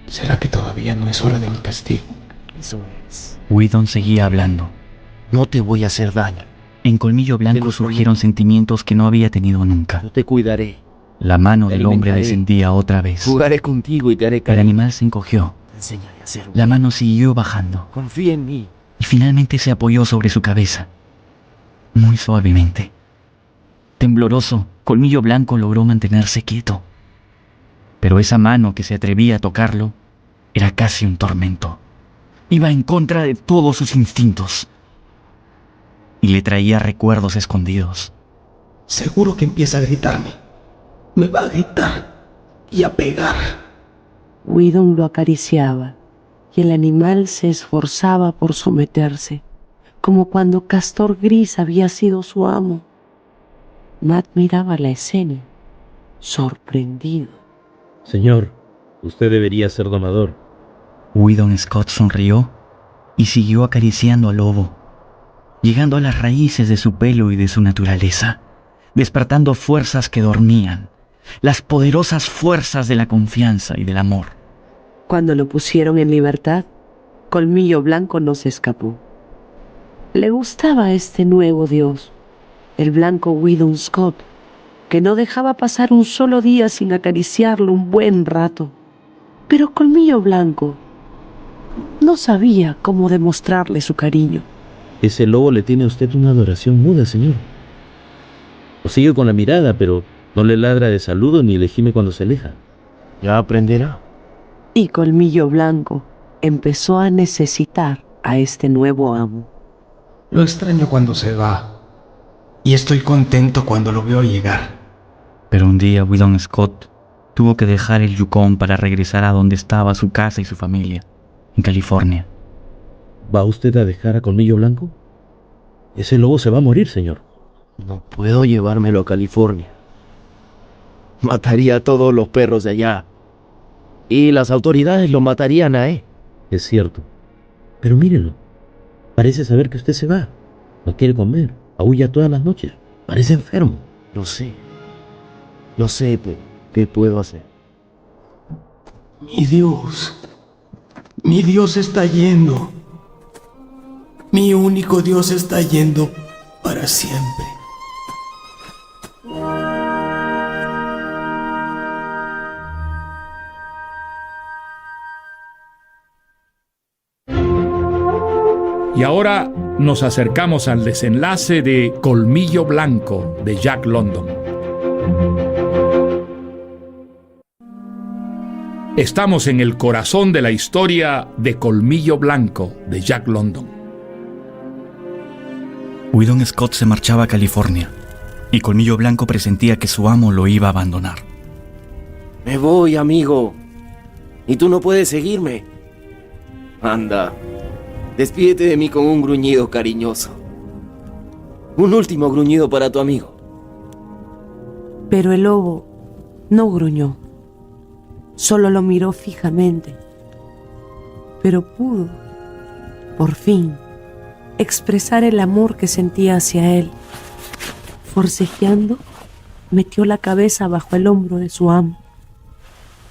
¿Será que todavía no es hora de mi castigo? Eso es. Whedon seguía hablando. No te voy a hacer daño. En Colmillo Blanco surgieron sentimientos que no había tenido nunca. Yo te cuidaré. La mano del hombre alimentaré. descendía otra vez. Jugaré contigo y te haré El caer. animal se encogió. Te enseñaré a hacerlo. La mano siguió bajando Confía en mí. y finalmente se apoyó sobre su cabeza. Muy suavemente. Tembloroso, Colmillo Blanco logró mantenerse quieto. Pero esa mano que se atrevía a tocarlo era casi un tormento. Iba en contra de todos sus instintos. Y le traía recuerdos escondidos. Seguro que empieza a gritarme. Me va a gritar y a pegar. Whedon lo acariciaba y el animal se esforzaba por someterse, como cuando Castor Gris había sido su amo. Matt miraba la escena, sorprendido. Señor, usted debería ser domador. Whedon Scott sonrió y siguió acariciando al lobo, llegando a las raíces de su pelo y de su naturaleza, despertando fuerzas que dormían, las poderosas fuerzas de la confianza y del amor. Cuando lo pusieron en libertad, Colmillo Blanco no se escapó. Le gustaba este nuevo dios, el blanco Whedon Scott, que no dejaba pasar un solo día sin acariciarlo un buen rato. Pero Colmillo Blanco no sabía cómo demostrarle su cariño. Ese lobo le tiene a usted una adoración muda, señor. Lo sigue con la mirada, pero no le ladra de saludo ni le gime cuando se aleja. Ya aprenderá. Y Colmillo Blanco empezó a necesitar a este nuevo amo. Lo extraño cuando se va. Y estoy contento cuando lo veo llegar. Pero un día Whedon Scott tuvo que dejar el Yukon para regresar a donde estaba su casa y su familia, en California. ¿Va usted a dejar a Colmillo Blanco? Ese lobo se va a morir, señor. No puedo llevármelo a California. Mataría a todos los perros de allá. Y las autoridades lo matarían a él. Es cierto. Pero mírenlo. Parece saber que usted se va. No quiere comer. Aúlla todas las noches. Parece enfermo. Lo sé, pero ¿qué puedo hacer? Mi Dios está yendo. Mi único Dios está yendo para siempre. Y ahora nos acercamos al desenlace de Colmillo Blanco de Jack London. Estamos en el corazón de la historia de Colmillo Blanco de Jack London. Weedon Scott se marchaba a California y Colmillo Blanco presentía que su amo lo iba a abandonar. Me voy, amigo. Y tú no puedes seguirme. Anda, despídete de mí con un gruñido cariñoso. Un último gruñido para tu amigo. Pero el lobo no gruñó. Solo lo miró fijamente. Pero pudo, por fin, expresar el amor que sentía hacia él. Forcejeando, metió la cabeza bajo el hombro de su amo.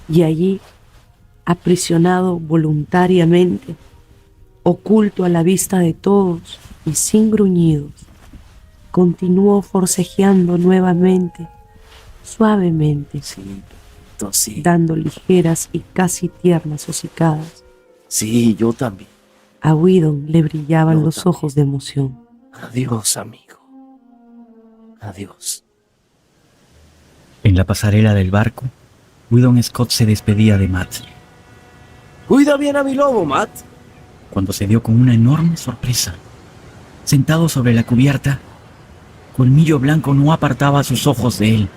Y allí, aprisionado voluntariamente, oculto a la vista de todos y sin gruñidos, continuó forcejeando nuevamente, suavemente, dando ligeras y casi tiernas hocicadas. Sí, yo también. A Weedon le brillaban los ojos de emoción. Adiós, amigo. Adiós. En la pasarela del barco, Weedon Scott se despedía de Matt, Cuida bien a mi lobo, Matt. cuando se dio con una enorme sorpresa. Sentado sobre la cubierta, Colmillo Blanco no apartaba sus ojos de él.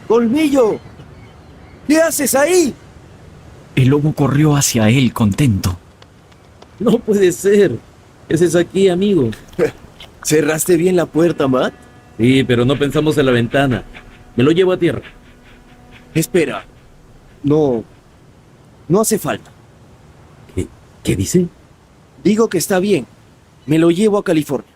¡Colmillo! ¿Qué haces ahí? El lobo corrió hacia él contento. No puede ser. ¿Qué haces aquí, amigo? ¿Cerraste bien la puerta, Matt? Sí, pero no pensamos en la ventana. Me lo llevo a tierra. Espera. No hace falta. ¿Qué dice? Digo que está bien. Me lo llevo a California.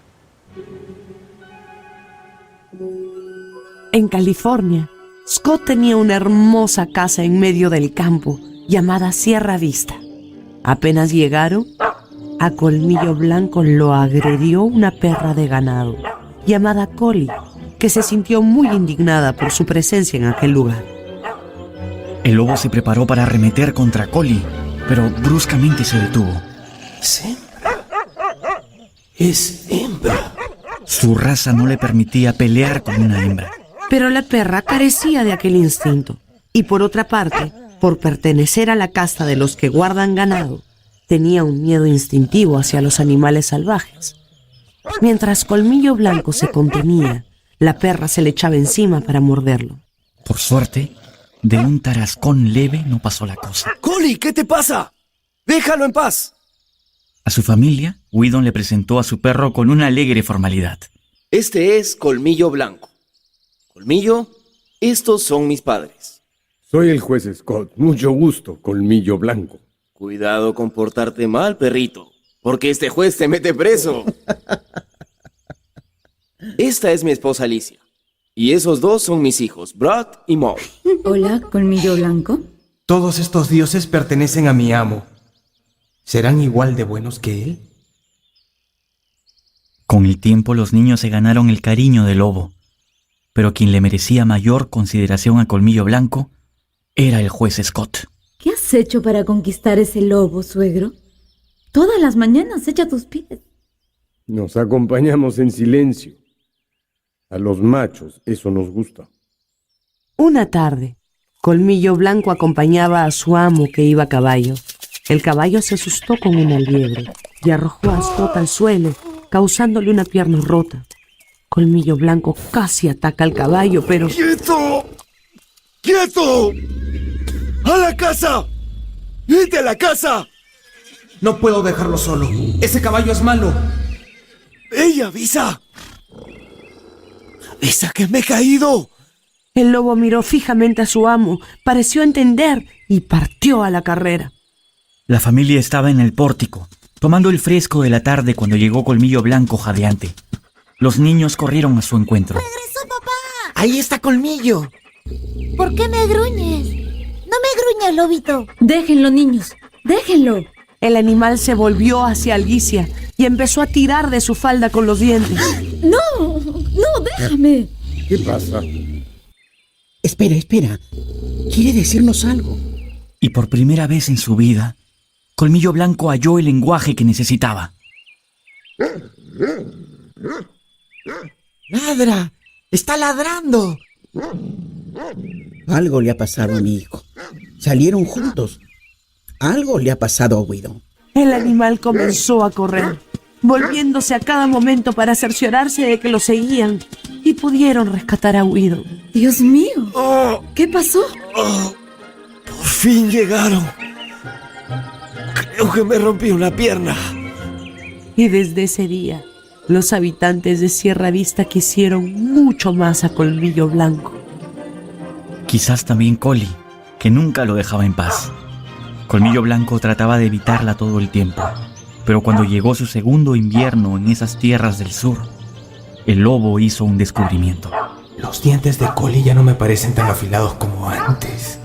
En California, Scott tenía una hermosa casa en medio del campo llamada Sierra Vista. Apenas llegaron, a Colmillo Blanco lo agredió una perra de ganado llamada Collie, que se sintió muy indignada por su presencia en aquel lugar. El lobo se preparó para arremeter contra Collie, pero bruscamente se detuvo. Es hembra. Su raza no le permitía pelear con una hembra. Pero la perra carecía de aquel instinto. Y por otra parte, por pertenecer a la casta de los que guardan ganado, tenía un miedo instintivo hacia los animales salvajes. Mientras Colmillo Blanco se contenía, la perra se le echaba encima para morderlo. Por suerte, de un tarascón leve no pasó la cosa. ¡Collie, ¿qué te pasa? ¡Déjalo en paz! A su familia, Weedon le presentó a su perro con una alegre formalidad. Este es Colmillo Blanco. Colmillo, estos son mis padres. Soy el juez Scott. Mucho gusto, Colmillo Blanco. Cuidado con portarte mal, perrito, porque este juez te mete preso. Esta es mi esposa Alicia. Y esos dos son mis hijos, Brad y Maud. Hola, Colmillo Blanco. Todos estos dioses pertenecen a mi amo. ¿Serán igual de buenos que él? Con el tiempo los niños se ganaron el cariño del lobo, pero quien le merecía mayor consideración a Colmillo Blanco era el juez Scott. ¿Qué has hecho para conquistar ese lobo, suegro? Todas las mañanas echa tus pies. Nos acompañamos en silencio. A los machos eso nos gusta. Una tarde, Colmillo Blanco acompañaba a su amo que iba a caballo. El caballo se asustó con una liebre y arrojó a Scott al suelo, causándole una pierna rota. Colmillo Blanco casi ataca al caballo, pero... ¡Quieto! ¡Quieto! ¡A la casa! ¡Vete a la casa! No puedo dejarlo solo. Ese caballo es malo. ¡Ey, avisa! ¡Avisa que me he caído! El lobo miró fijamente a su amo, pareció entender y partió a la carrera. La familia estaba en el pórtico, tomando el fresco de la tarde cuando llegó Colmillo Blanco jadeante. Los niños corrieron a su encuentro. ¡Regresó, papá! Ahí está Colmillo. ¿Por qué me gruñes? No me gruñas, lobito. Déjenlo, niños. Déjenlo. El animal se volvió hacia Alicia y empezó a tirar de su falda con los dientes. No, no, déjame. ¿Qué pasa? Espera. Quiere decirnos algo. Y por primera vez en su vida, Colmillo Blanco halló el lenguaje que necesitaba. ¡Ladra! ¡Está ladrando! Algo le ha pasado a mi hijo. Salieron juntos. Algo le ha pasado a Guido. El animal comenzó a correr, volviéndose a cada momento para cerciorarse de que lo seguían y pudieron rescatar a Guido. Dios mío. ¿Qué pasó? Por fin llegaron. Creo que me rompí una pierna. Y desde ese día, los habitantes de Sierra Vista quisieron mucho más a Colmillo Blanco. Quizás también Collie, que nunca lo dejaba en paz. Colmillo Blanco trataba de evitarla todo el tiempo, pero cuando llegó su segundo invierno en esas tierras del sur, el lobo hizo un descubrimiento. Los dientes de Collie ya no me parecen tan afilados como antes.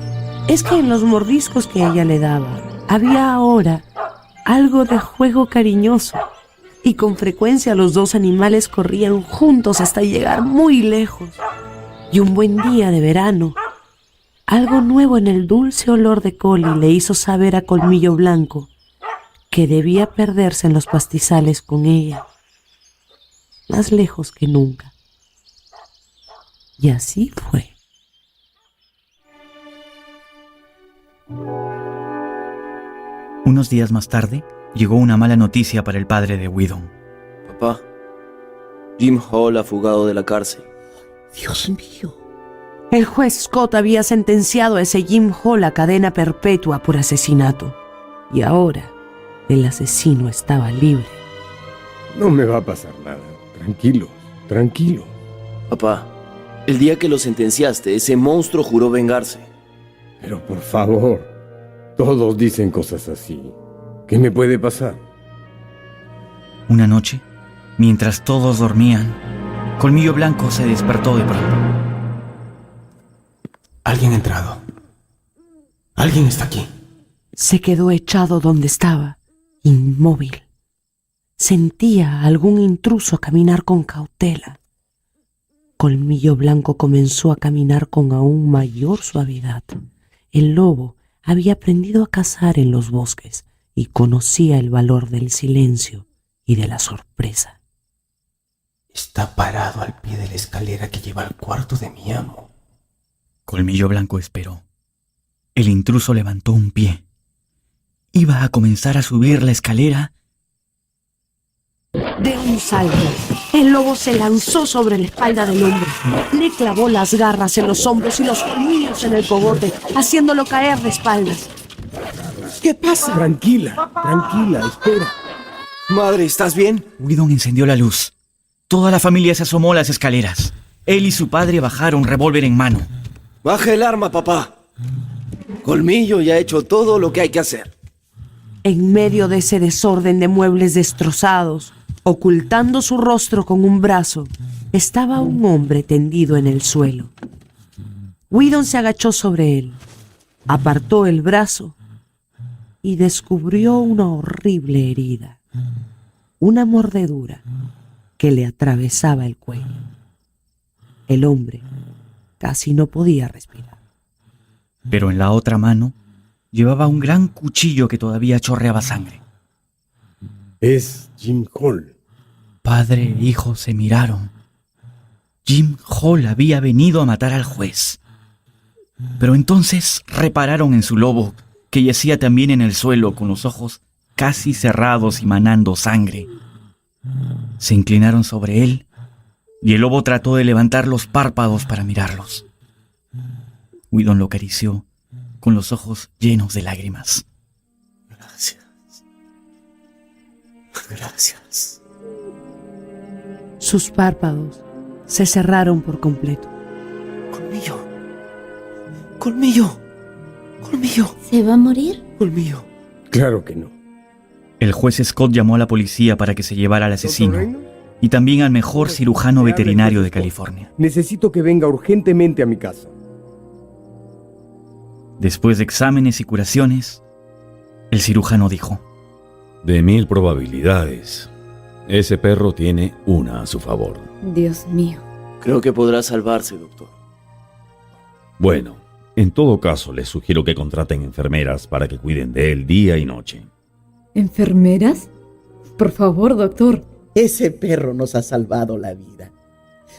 Es que en los mordiscos que ella le daba, había ahora algo de juego cariñoso, y con frecuencia los dos animales corrían juntos hasta llegar muy lejos. Y un buen día de verano, algo nuevo en el dulce olor de Collie le hizo saber a Colmillo Blanco que debía perderse en los pastizales con ella, más lejos que nunca. Y así fue. Unos días más tarde, llegó una mala noticia para el padre de Whedon. Papá, Jim Hall ha fugado de la cárcel. Dios mío. El juez Scott había sentenciado a ese Jim Hall a cadena perpetua por asesinato. Y ahora, el asesino estaba libre. No me va a pasar nada. Tranquilo. Papá, el día que lo sentenciaste, ese monstruo juró vengarse. Pero por favor, todos dicen cosas así. ¿Qué me puede pasar? Una noche, mientras todos dormían, Colmillo Blanco se despertó de pronto. Alguien ha entrado. Alguien está aquí. Se quedó echado donde estaba, inmóvil. Sentía a algún intruso caminar con cautela. Colmillo Blanco comenzó a caminar con aún mayor suavidad. El lobo había aprendido a cazar en los bosques y conocía el valor del silencio y de la sorpresa. Está parado al pie de la escalera que lleva al cuarto de mi amo. Colmillo Blanco esperó. El intruso levantó un pie. Iba a comenzar a subir la escalera. De un salto, el lobo se lanzó sobre la espalda del hombre. Le clavó las garras en los hombros y los colmillos en el cogote, haciéndolo caer de espaldas. ¿Qué pasa? Tranquila, espera. Madre, ¿estás bien? Whedon encendió la luz. Toda la familia se asomó a las escaleras. Él y su padre bajaron revólver en mano. Baja el arma, papá. Colmillo ya ha hecho todo lo que hay que hacer. En medio de ese desorden de muebles destrozados, ocultando su rostro con un brazo, estaba un hombre tendido en el suelo. Whedon se agachó sobre él, apartó el brazo y descubrió una horrible herida, una mordedura que le atravesaba el cuello. El hombre casi no podía respirar. Pero en la otra mano llevaba un gran cuchillo que todavía chorreaba sangre. Es Jim Hall. Padre e hijo se miraron. Jim Hall había venido a matar al juez. Pero entonces repararon en su lobo, que yacía también en el suelo con los ojos casi cerrados y manando sangre. Se inclinaron sobre él y el lobo trató de levantar los párpados para mirarlos. Whedon lo acarició con los ojos llenos de lágrimas. Gracias. Sus párpados se cerraron por completo. Colmillo. ¿Se va a morir? Colmillo. Claro que no. El juez Scott llamó a la policía para que se llevara al asesino y también al mejor cirujano veterinario de California. Necesito que venga urgentemente a mi casa. Después de exámenes y curaciones, el cirujano dijo: De 1000 probabilidades, ese perro tiene una a su favor. Dios mío. Creo que podrá salvarse, doctor. Bueno, en todo caso, les sugiero que contraten enfermeras para que cuiden de él día y noche. ¿Enfermeras? Por favor, doctor. Ese perro nos ha salvado la vida.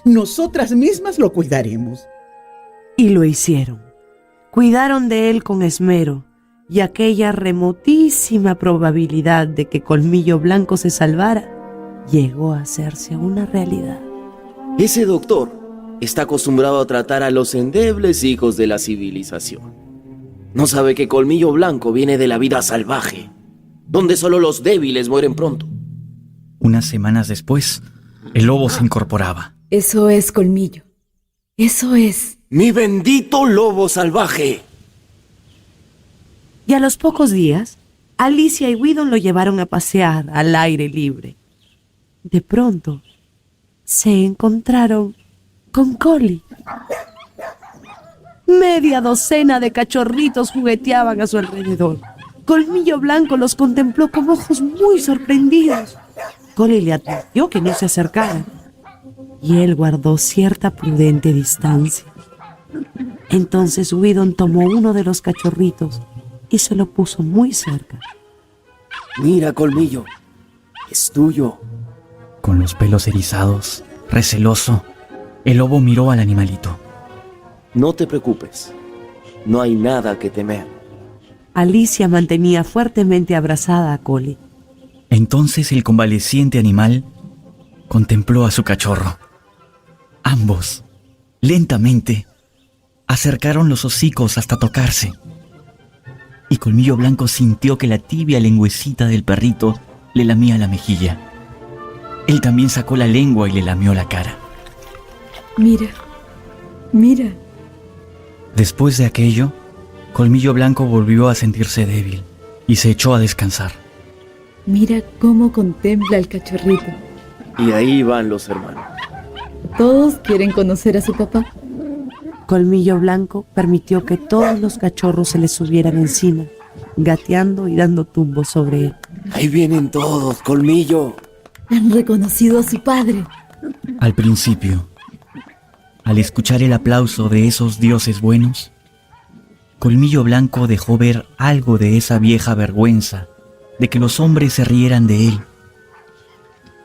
Nosotras mismas lo cuidaremos. Y lo hicieron. Cuidaron de él con esmero, y aquella remotísima probabilidad de que Colmillo Blanco se salvara llegó a hacerse una realidad. Ese doctor está acostumbrado a tratar a los endebles hijos de la civilización. No sabe que Colmillo Blanco viene de la vida salvaje, donde solo los débiles mueren pronto. Unas semanas después, el lobo se incorporaba. Eso es, Colmillo. Eso es. ¡Mi bendito lobo salvaje! Y a los pocos días, Alicia y Whedon lo llevaron a pasear al aire libre. De pronto, se encontraron con Collie. Media docena de cachorritos jugueteaban a su alrededor. Colmillo Blanco los contempló con ojos muy sorprendidos. Collie le advirtió que no se acercaran, y él guardó cierta prudente distancia. Entonces Whedon tomó uno de los cachorritos y se lo puso muy cerca. Mira, Colmillo, es tuyo. Con los pelos erizados, receloso, el lobo miró al animalito. No te preocupes, no hay nada que temer. Alicia mantenía fuertemente abrazada a Collie. Entonces el convaleciente animal contempló a su cachorro. Ambos, lentamente, acercaron los hocicos hasta tocarse. Y Colmillo Blanco sintió que la tibia lengüecita del perrito le lamía la mejilla. Él también sacó la lengua y le lamió la cara. Mira, mira. Después de aquello, Colmillo Blanco volvió a sentirse débil y se echó a descansar. Mira cómo contempla al cachorrito. Y ahí van los hermanos. Todos quieren conocer a su papá. Colmillo Blanco permitió que todos los cachorros se le subieran encima, gateando y dando tumbos sobre él. Ahí vienen todos, Colmillo. Han reconocido a su padre. Al principio, al escuchar el aplauso de esos dioses buenos, Colmillo Blanco dejó ver algo de esa vieja vergüenza de que los hombres se rieran de él.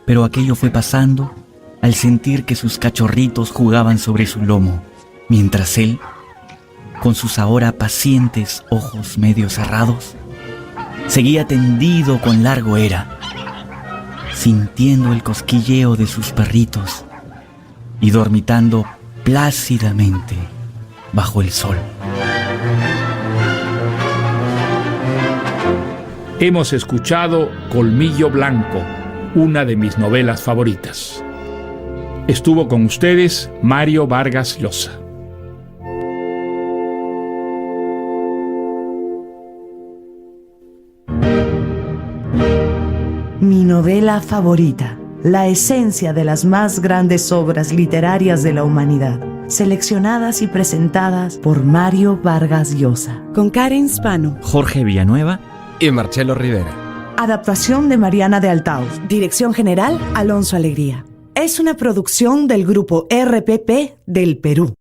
Pero aquello fue pasando al sentir que sus cachorritos jugaban sobre su lomo, mientras él, con sus ahora pacientes ojos medio cerrados, seguía tendido con largo era, sintiendo el cosquilleo de sus perritos y dormitando plácidamente bajo el sol. Hemos escuchado Colmillo Blanco, una de mis novelas favoritas. Estuvo con ustedes Mario Vargas Llosa. Mi novela favorita, la esencia de las más grandes obras literarias de la humanidad, seleccionadas y presentadas por Mario Vargas Llosa. Con Karen Spano, Jorge Villanueva y Marcelo Rivera. Adaptación de Mariana de Altaos. Dirección general, Alonso Alegría. Es una producción del grupo RPP del Perú.